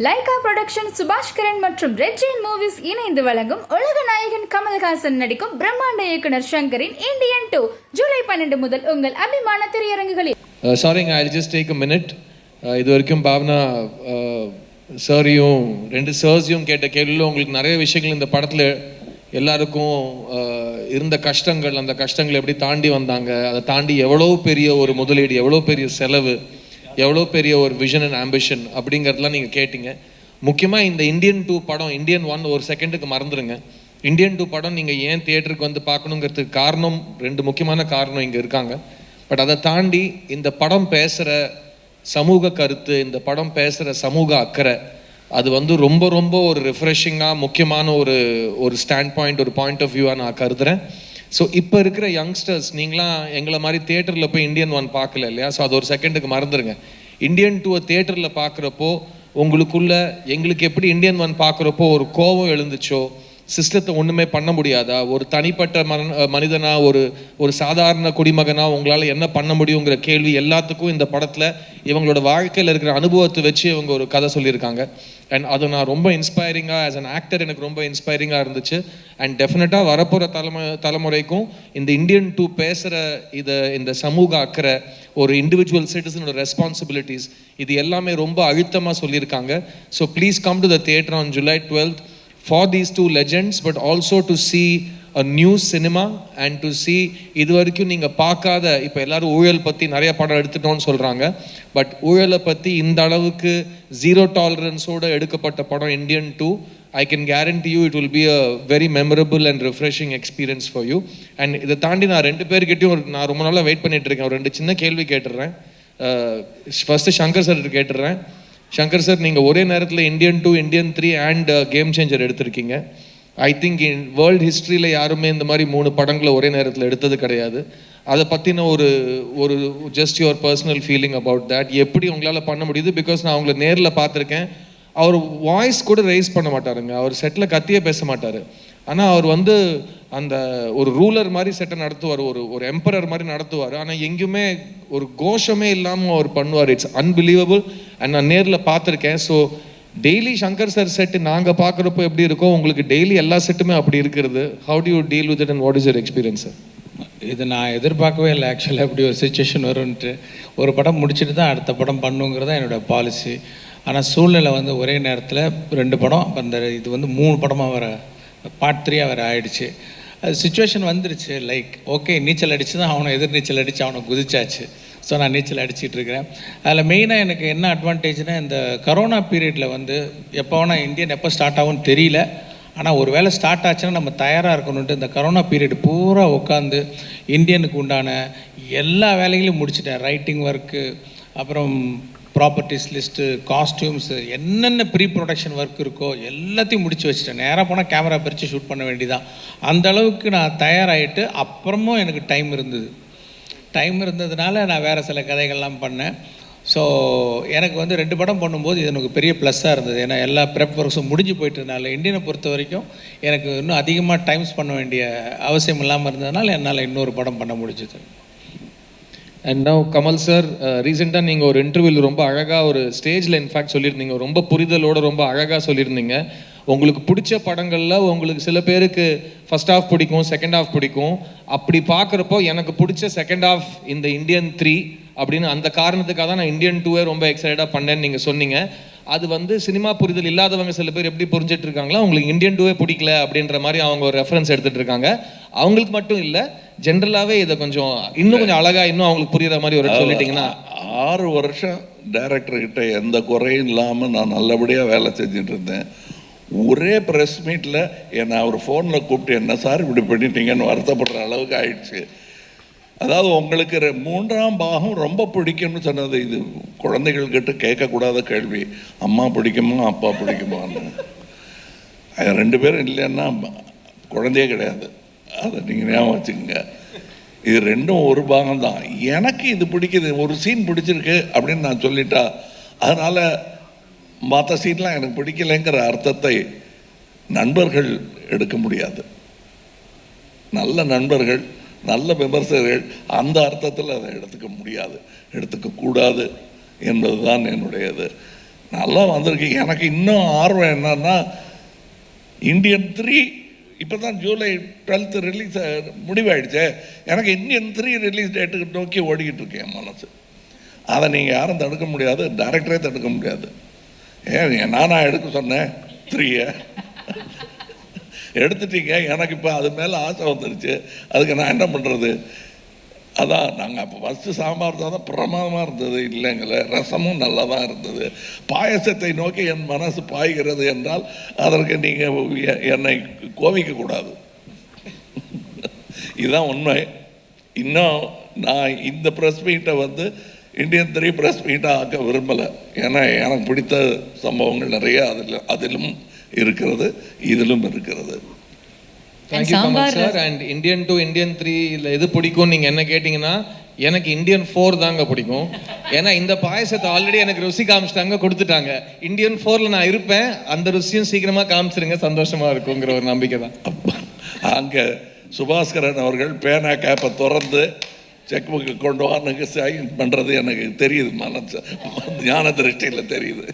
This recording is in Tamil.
லைகா புரொடக்ஷன் சுபாஷ்கரன் மற்றும் ரெட் ஜெயின் மூவிஸ் இணைந்து வழங்கும் உலக நாயகன் கமல்ஹாசன் நடிக்கும் பிரம்மாண்ட இயக்குனர் ஷங்கரின் இந்தியன் 2 ஜூலை 12 முதல் உங்கள் அபிமான திரையரங்குகளில். சாரிங்க, I'll just take a minute. இது வரைக்கும் பாவனா சாரியும் ரெண்டு சார்ஸையும் கேட்ட கேள்வியில் உங்களுக்கு நிறைய விஷயங்கள் இந்த படத்தில் எல்லாருக்கும் இருந்த கஷ்டங்கள், அந்த கஷ்டங்களை எப்படி தாண்டி வந்தாங்க, அதை தாண்டி எவ்வளோ பெரிய ஒரு முதலீடு, எவ்வளோ பெரிய செலவு, எவ்வளோ பெரிய ஒரு விஷன் அண்ட் ஆம்பிஷன் அப்படிங்கிறதுலாம் நீங்கள் கேட்டிங்க. முக்கியமாக இந்த இந்தியன் 2 படம், இந்தியன் 1 ஒரு செகண்டுக்கு மறந்துடுங்க. இந்தியன் 2 படம் நீங்கள் ஏன் தியேட்டருக்கு வந்து பார்க்கணுங்கிறதுக்கு காரணம், ரெண்டு முக்கியமான காரணம் இங்கே இருக்காங்க. பட் அதை தாண்டி இந்த படம் பேசுகிற சமூக கருத்து, இந்த படம் பேசுகிற சமூக அக்கறை, அது வந்து ரொம்ப ரொம்ப ஒரு ரிஃப்ரெஷிங்காக முக்கியமான ஒரு ஸ்டாண்ட் பாயிண்ட், ஒரு பாயிண்ட் ஆஃப் வியூவாக நான் கருதுகிறேன். ஸோ இப்போ இருக்கிற யங்ஸ்டர்ஸ், நீங்களாம் எங்களை மாதிரி தியேட்டரில் போய் இந்தியன் 1 பார்க்கல இல்லையா? ஸோ அது ஒரு செகண்டுக்கு மறந்துடுங்க. இந்தியன் 2 தியேட்டரில் பார்க்குறப்போ உங்களுக்குள்ள எங்களுக்கு எப்படி இந்தியன் 1 பார்க்குறப்போ ஒரு கோபம் எழுந்துச்சோ, சிஸ்டத்தை ஒன்றுமே பண்ண முடியாதா, ஒரு தனிப்பட்ட மனிதனா, ஒரு சாதாரண குடிமகனா உங்களால் என்ன பண்ண முடியுங்கிற கேள்வி எல்லாத்துக்கும் இந்த படத்தில் இவங்களோட வாழ்க்கையில் இருக்கிற அனுபவத்தை வச்சு இவங்க ஒரு கதை சொல்லியிருக்காங்க. அண்ட் அது நான் ரொம்ப இன்ஸ்பைரிங்காக, ஆஸ் அன் ஆக்டர் எனக்கு ரொம்ப இன்ஸ்பைரிங்காக இருந்துச்சு. அண்ட் டெஃபினட்டாக வரப்போகிற தலைமுறைக்கும் இந்த இந்தியன் 2 பேசுகிற இந்த சமூக அக்கறை, ஒரு இண்டிவிஜுவல் சிட்டிசனோட ரெஸ்பான்சிபிலிட்டிஸ், இது எல்லாமே ரொம்ப அழுத்தமாக சொல்லியிருக்காங்க. So please come to the theatre on July 12th for these two legends, but also to see a new cinema and to see இது வரைக்கும் நீங்கள் பார்க்காத, இப்போ எல்லாரும் ஊழல் பற்றி நிறைய படம் எடுத்துட்டோன்னு சொல்கிறாங்க, பட் ஊழலை பற்றி இந்த அளவுக்கு ஜீரோ டாலரன்ஸோடு எடுக்கப்பட்ட படம் Indian 2. I can guarantee you it will be a very memorable and refreshing experience for you. And இதை தாண்டி நான் ரெண்டு பேர்கிட்டையும் நான் ரொம்ப நாளாக வெயிட் பண்ணிட்டு இருக்கேன். ஒரு ரெண்டு சின்ன கேள்வி கேட்டுடுறேன். ஃபர்ஸ்ட்டு சங்கர் சார் கேட்டுடுறேன். சங்கர் சார், நீங்கள் ஒரே நேரத்தில் Indian 2, Indian 3 and game changer எடுத்திருக்கீங்க. ஐ திங்க் இன் வேர்ல்டு ஹிஸ்ட்ரியில் யாருமே இந்த மாதிரி 3 படங்களை ஒரே நேரத்தில் எடுத்தது கிடையாது. அதை பற்றின ஒரு just your personal feeling about that, எப்படி உங்களால் பண்ண முடியுது? பிகாஸ் நான் அவங்களை நேரில் பார்த்துருக்கேன். அவர் வாய்ஸ் கூட ரைஸ் பண்ண மாட்டாருங்க, அவர் செட்டில் கத்தியே பேச மாட்டார். ஆனால் அவர் வந்து அந்த ஒரு ரூலர் மாதிரி செட்டை நடத்துவார், ஒரு எம்பரர் மாதிரி நடத்துவார். ஆனால் எங்கேயுமே ஒரு கோஷமே இல்லாமல் அவர் பண்ணுவார். It's unbelievable. அண்ட் நான் நேரில் பார்த்துருக்கேன். So daily Shankar sir set நாங்கள் பார்க்குறப்போ எப்படி இருக்கோ, உங்களுக்கு டெய்லி எல்லா செட்டுமே அப்படி இருக்கிறது. How to you deal with it and what is your experience sir? இது நான் எதிர்பார்க்கவே இல்லை ஆக்சுவலாக, அப்படி ஒரு சுச்சுவேஷன் வரும்ன்ட்டு. ஒரு படம் முடிச்சுட்டு தான் அடுத்த படம் பண்ணுங்கிறது தான் என்னோடய பாலிசி. ஆனால் சூழ்நிலை வந்து ஒரே நேரத்தில் 2 படம், அந்த இது வந்து 3 படமாக வர பார்ட் 3 வர ஆயிடுச்சு. அது சுச்சுவேஷன் வந்துருச்சு. லைக் ஓகே, நீச்சல் அடித்து தான் அவனை எதிர் நீச்சல் அடித்து அவனை குதிச்சாச்சு. ஸோ நான் நீச்சல் அடிச்சிட்டு இருக்கிறேன். அதில் மெயினாக எனக்கு என்ன அட்வான்டேஜ்னால், இந்த கரோனா பீரியடில் வந்து எப்போ வேணால் இந்தியன் எப்போ ஸ்டார்ட் ஆகும்னு தெரியல. ஆனால் ஒரு வேளை ஸ்டார்ட் ஆச்சுன்னா நம்ம தயாராக இருக்கணுன்ட்டு இந்த கரோனா பீரியட் பூரா உட்காந்து இந்தியனுக்கு உண்டான எல்லா வேலைகளையும் முடிச்சிட்டேன். ரைட்டிங் ஒர்க்கு, அப்புறம் ப்ராப்பர்ட்டிஸ் லிஸ்ட்டு, காஸ்டியூம்ஸு, என்னென்ன ப்ரீ ப்ரொடக்ஷன் ஒர்க் இருக்கோ எல்லாத்தையும் முடித்து வச்சுட்டேன். நேராக போனால் கேமரா பிரித்து ஷூட் பண்ண வேண்டியதான். அந்த அளவுக்கு நான் தயாராகிட்டு அப்புறமும் எனக்கு டைம் இருந்ததுனால நான் வேறு சில கதைகள்லாம் பண்ணேன். ஸோ எனக்கு வந்து 2 படம் பண்ணும்போது இது எனக்கு பெரிய ப்ளஸ்ஸாக இருந்தது. ஏன்னா எல்லா ப்ரெப் ஒர்க்ஸும் முடிஞ்சு போயிட்டதுனால இந்தியனை பொறுத்த வரைக்கும் எனக்கு இன்னும் அதிகமாக டைம்ஸ் பண்ண வேண்டிய அவசியம் இல்லாமல் இருந்ததுனால என்னால் இன்னொரு படம் பண்ண முடிஞ்சது. அண்ட் நவ் கமல் சார், ரீசெண்டாக நீங்கள் ஒரு இன்டர்வியூவில் ரொம்ப அழகாக ஒரு ஸ்டேஜில் இன்ஃபேக்ட் சொல்லியிருந்தீங்க, ரொம்ப புரிதலோடு ரொம்ப அழகாக சொல்லியிருந்தீங்க. உங்களுக்கு பிடிச்ச படங்களில் உங்களுக்கு சில பேருக்கு ஃபர்ஸ்ட் ஹாஃப் பிடிக்கும், செகண்ட் ஹாஃப் பிடிக்கும். அப்படி பார்க்குறப்போ எனக்கு பிடிச்ச செகண்ட் ஹாஃப் இந்த இந்தியன் 3 அப்படின்னு, அந்த காரணத்துக்காக தான் நான் இந்தியன் 2 ரொம்ப எக்ஸைட்டடாக பண்ணேன்னு நீங்கள் சொன்னீங்க. அது வந்து சினிமா புரிதல் இல்லாதவங்க சில பேர் எப்படி புரிஞ்சிட்டு இருக்காங்களா, உங்களுக்கு இந்தியன் 2 பிடிக்கல அப்படின்ற மாதிரி அவங்க ஒரு ரெஃபரன்ஸ் எடுத்துகிட்டு இருக்காங்க. அவங்களுக்கு மட்டும் இல்லை, ஜென்ரலாகவே இதை கொஞ்சம் இன்னும் கொஞ்சம் அழகாக இன்னும் அவங்களுக்கு புரியுற மாதிரி ஒரு சொல்லிட்டீங்கன்னா. 6 வருஷம் டைரக்டர்கிட்ட எந்த குறையும் இல்லாமல் நான் நல்லபடியாக வேலை செஞ்சுட்டு இருந்தேன். ஒரே ப்ரெஸ் மீட்டில் என்னை அவர் ஃபோனில் கூப்பிட்டு என்ன சார் இப்படி பண்ணிட்டீங்கன்னு வருத்தப்படுற அளவுக்கு ஆயிடுச்சு. அதாவது உங்களுக்கு 3ஆம் பாகம் ரொம்ப பிடிக்கும்னு சொன்னது, இது குழந்தைகள்கிட்ட கேட்கக்கூடாத கேள்வி. அம்மா பிடிக்குமா அப்பா பிடிக்குமான்னு. 2 பேரும் இல்லைன்னா குழந்தையே கிடையாது. அதை நீங்கள் ஞாபகம் வச்சுக்கோங்க. இது 2ம் ஒரு பாகம்தான். எனக்கு இது பிடிக்குது, ஒரு சீன் பிடிச்சிருக்கு அப்படின்னு நான் சொல்லிட்டா, அதனால் மற்ற சீன்லாம் எனக்கு பிடிக்கலைங்கிற அர்த்தத்தை நண்பர்கள் எடுக்க முடியாது. நல்ல நண்பர்கள், நல்ல விமர்சகர்கள் அந்த அர்த்தத்தில் அதை எடுத்துக்க முடியாது, எடுத்துக்கக்கூடாது என்பது தான் என்னுடையது. நல்லா வந்திருக்கு. எனக்கு இன்னும் ஆர்வம் என்னன்னா, இந்தியன் 3 இப்போ தான் ஜூலை 12 ரிலீஸ் முடிவாயிடுச்சு. எனக்கு இந்தியன் 3 ரிலீஸ் டேட்டுக்கு நோக்கி ஓடிக்கிட்டு இருக்கேன் என் மனசு. அதை நீங்கள் யாரும் தடுக்க முடியாது, டைரக்டரே தடுக்க முடியாது. நானா எடுக்க சொன்னேன் 3 எடுத்துட்டீங்க. எனக்கு இப்போ அது மேலே ஆசை வந்துருச்சு. அதுக்கு நான் என்ன பண்ணுறது? அதான் நாங்கள் அப்போ ஃபஸ்ட்டு சாம்பார் தான் பிரமாதமாக இருந்தது இல்லைங்களே, ரசமும் நல்லா தான் இருந்தது. பாயசத்தை நோக்கி என் மனசு பாய்கிறது என்றால் அதற்கு நீங்கள் என்னை கோவிக்கக்கூடாது. இதுதான் உண்மை. இன்னும் நான் இந்த ப்ரெஸ் மீட்டை வந்து இந்தியன் 3 ப்ரெஸ் மீட்டாக ஆக்க விரும்பலை. ஏன்னா எனக்கு பிடித்த சம்பவங்கள் நிறைய அதிலும் இருக்கிறது, இதிலும் இருக்கிறது. Thank you Kamal sir. And Indian 2 Indian 3 இல்லை எது பிடிக்கும் நீங்கள் என்ன கேட்டிங்கன்னா, எனக்கு இந்தியன் 4 தாங்க பிடிக்கும். ஏன்னா இந்த பாயசத்தை ஆல்ரெடி எனக்கு ருசி காமிச்சிட்டாங்க, கொடுத்துட்டாங்க. இந்தியன் 4ல் நான் இருப்பேன். அந்த ருசியும் சீக்கிரமாக காமிச்சிருங்க, சந்தோஷமாக இருக்குங்கிற ஒரு நம்பிக்கை தான். அங்கே சுபாஸ்கரன் அவர்கள் பேனா கேப்பை திறந்து செக் புக்கு கொண்டு வான்னு சைன் பண்ணுறது எனக்கு தெரியுது, மனசு ஞான திருஷ்டியில் தெரியுது.